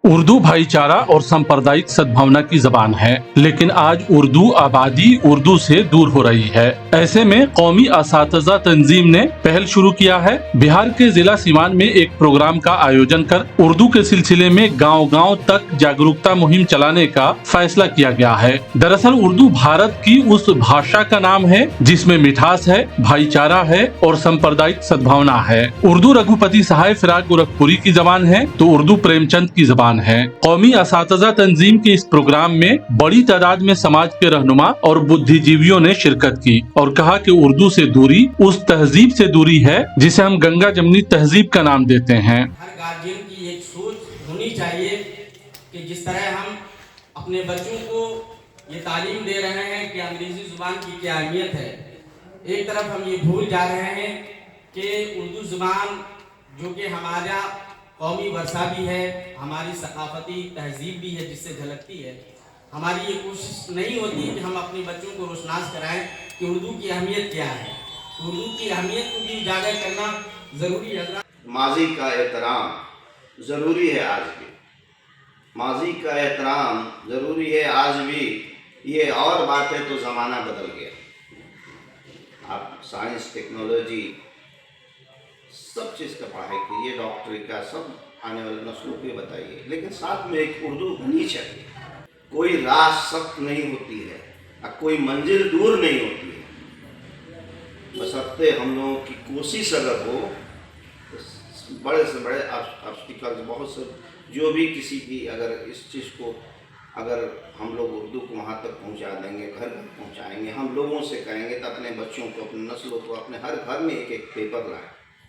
उर्दू भाईचारा और सांप्रदायिक सद्भावना की जबान है, लेकिन आज उर्दू आबादी उर्दू से दूर हो रही है। ऐसे में कौमी असातिज़ा तंजीम ने पहल शुरू किया है। बिहार के जिला सीवान में एक प्रोग्राम का आयोजन कर उर्दू के सिलसिले में गांव-गांव तक जागरूकता मुहिम चलाने का फैसला किया गया है। दरअसल उर्दू भारत की उस भाषा का नाम है जिसमें मिठास है, भाईचारा है और सांप्रदायिक सद्भावना है। उर्दू रघुपति सहाय फिराक गोरखपुरी की जबान है तो उर्दू प्रेमचंद की जबान है। कौमी असातिज़ा तंजीम के इस प्रोग्राम में बड़ी तादाद में समाज के रहनुमा और बुद्धिजीवियों ने शिरकत की और कहा कि उर्दू से दूरी उस तहजीब से दूरी है जिसे हम गंगा जमनी तहजीब का नाम देते हैं। हर गार्जियन की एक सोच होनी चाहिए कि जिस तरह हम अपने बच्चों को ये तालीम दे रहे हैं कि अंग्रेजी जुबान की क्या अहमियत है, एक तरफ हम ये भूल जा रहे हैं कि उर्दू जुबान जो कि हमारा कौमी वर्षा भी है, हमारी सकाफती तहजीब भी है जिससे झलकती है। हमारी ये कोशिश नहीं होती कि हम अपने बच्चों को रोशनास कराएं कि उर्दू की अहमियत क्या है। उर्दू की अहमियत को भी उजागर करना ज़रूरी है। माजी का एहतराम ज़रूरी है आज भी, माजी का एहतराम ज़रूरी है आज भी। ये और बात है तो ज़माना बदल गया। आप साइंस टेक्नोलॉजी सब चीज़ का पढ़ाई कीजिए, डॉक्टरी का सब आने वाले नस्लों को बताइए, लेकिन साथ में एक उर्दू होनी चाहिए। कोई राह सख्त नहीं होती है और कोई मंजिल दूर नहीं होती है। बशर्ते हम लोगों की कोशिश अगर हो तो बड़े से बड़े ऑब्स्टिकल्स बहुत से जो भी किसी की अगर इस चीज़ को अगर हम लोग उर्दू को वहाँ तक पहुँचा देंगे, घर घर पहुँचाएंगे, हम लोगों से कहेंगे तो अपने बच्चों को, अपने नस्लों को अपने हर घर में एक एक पेपर लाएं।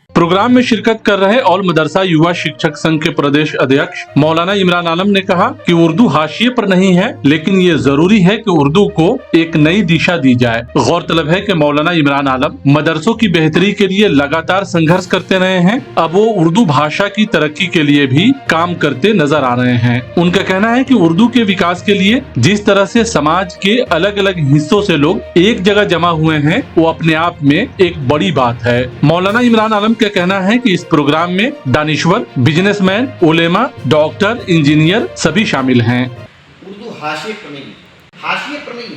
प्रोग्राम में शिरकत कर रहे ऑल मदरसा युवा शिक्षक संघ के प्रदेश अध्यक्ष मौलाना इमरान आलम ने कहा कि उर्दू हाशिए पर नहीं है, लेकिन ये जरूरी है कि उर्दू को एक नई दिशा दी जाए। गौरतलब है कि मौलाना इमरान आलम मदरसों की बेहतरी के लिए लगातार संघर्ष करते रहे हैं। अब वो उर्दू भाषा की तरक्की के लिए भी काम करते नजर आ रहे हैं। उनका कहना है कि उर्दू के विकास के लिए जिस तरह से समाज के अलग अलग हिस्सों से लोग एक जगह जमा हुए हैं, वो अपने आप में एक बड़ी बात है। मौलाना इमरान आलम का कहना है कि इस प्रोग्राम में दानिश्वर, बिजनेसमैन, उलेमा, डॉक्टर, इंजीनियर सभी शामिल हैं। उर्दू हाशिए पर नहीं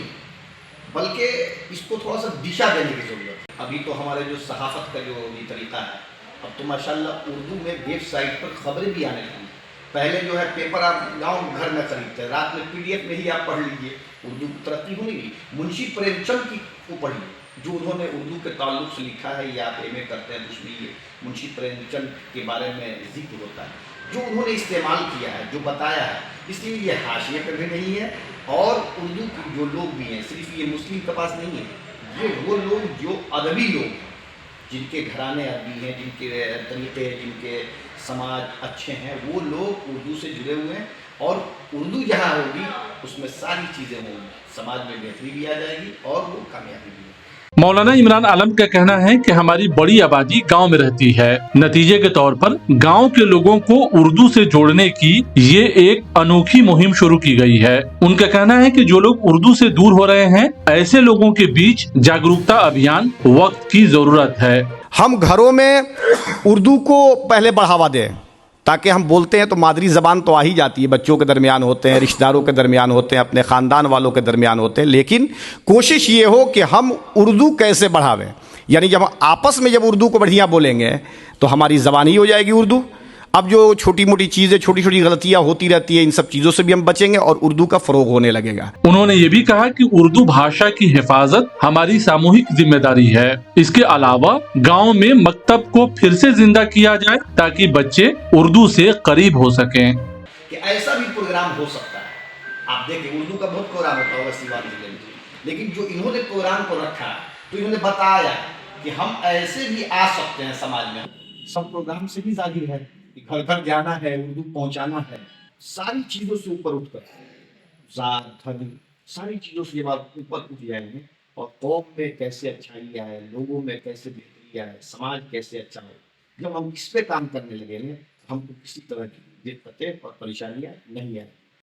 बल्कि इसको थोड़ा सा दिशा देने की जरूरत है। अभी तो हमारे जो सहाफत का जो भी तरीका है, अब तो माशाल्लाह उर्दू में वेबसाइट पर खबरें भी आने लगी। पहले जो है पेपर आप गाँव घर में खरीदते, रात में PDF में ही आप पढ़ लीजिए। उर्दू की तरक्की होनी भी। मुंशी प्रेमचंद की को पढ़िए, जो उन्होंने उर्दू के ताल्लुक से लिखा है, या आप MA करते हैं तो उसमें ये मुंशी प्रेमचंद के बारे में जिक्र होता है, जो उन्होंने इस्तेमाल किया है, जो बताया है। इसलिए ये हाशिए पर भी नहीं है। और उर्दू के जो लोग भी हैं, सिर्फ ये मुस्लिम के पास नहीं है, ये वो लोग जो अदबी लोग, जिनके घराने अदबी हैं, जिनके तरीके, जिनके समाज अच्छे हैं, वो लोग उर्दू से जुड़े हुए हैं। और उर्दू जहाँ होगी उसमें सारी चीज़ें होंगी, समाज में बेहतरी भी आ जाएगी और वो कामयाबी भी। मौलाना इमरान आलम का कहना है कि हमारी बड़ी आबादी गांव में रहती है। नतीजे के तौर पर गांव के लोगों को उर्दू से जोड़ने की ये एक अनोखी मुहिम शुरू की गई है। उनका कहना है कि जो लोग उर्दू से दूर हो रहे हैं, ऐसे लोगों के बीच जागरूकता अभियान वक्त की जरूरत है। हम घरों में उर्दू को पहले बढ़ावा दें, ताकि हम बोलते हैं तो मादरी ज़बान तो आ ही जाती है, बच्चों के दरमियान होते हैं, रिश्तेदारों के दरमियान होते हैं, अपने ख़ानदान वालों के दरमियान होते हैं। लेकिन कोशिश ये हो कि हम उर्दू कैसे बढ़ावें, यानी जब आपस में जब उर्दू को बढ़िया बोलेंगे तो हमारी ज़बान ही हो जाएगी उर्दू। अब जो छोटी मोटी चीज़ें, छोटी छोटी गलतियां होती रहती है, इन सब चीज़ों से भी हम बचेंगे और उर्दू का फ़रोग होने लगेगा। उन्होंने ये भी कहा कि उर्दू भाषा की हिफाजत हमारी सामूहिक जिम्मेदारी है। इसके अलावा गांव में मकतब को फिर से जिंदा किया जाए ताकि बच्चे उर्दू से करीब हो सकें। कि ऐसा भी प्रोग्राम हो सकता है। आप देखिए उर्दू का बहुत प्रोग्राम होता होगा सीवान जिले में, लेकिन जो इन्होंने प्रोग्राम को रखा तो इन्होंने बताया कि हम ऐसे भी आ सकते हैं समाज में। सब प्रोग्राम से भी जाहिर है कि घर घर जाना है, उर्दू पहुंचाना है। सारी चीज़ों से ऊपर उठकर, जात, धर्म, सारी चीज़ों से ये बात ऊपर उठ जाएंगे और कौम में कैसे अच्छाई आए, लोगों में कैसे बेहतरी आए, समाज कैसे अच्छा हो। जब हम इस पे काम करने लगेंगे, हमको किसी तरह की दिक्कतें और परेशानियां नहीं आएंगी।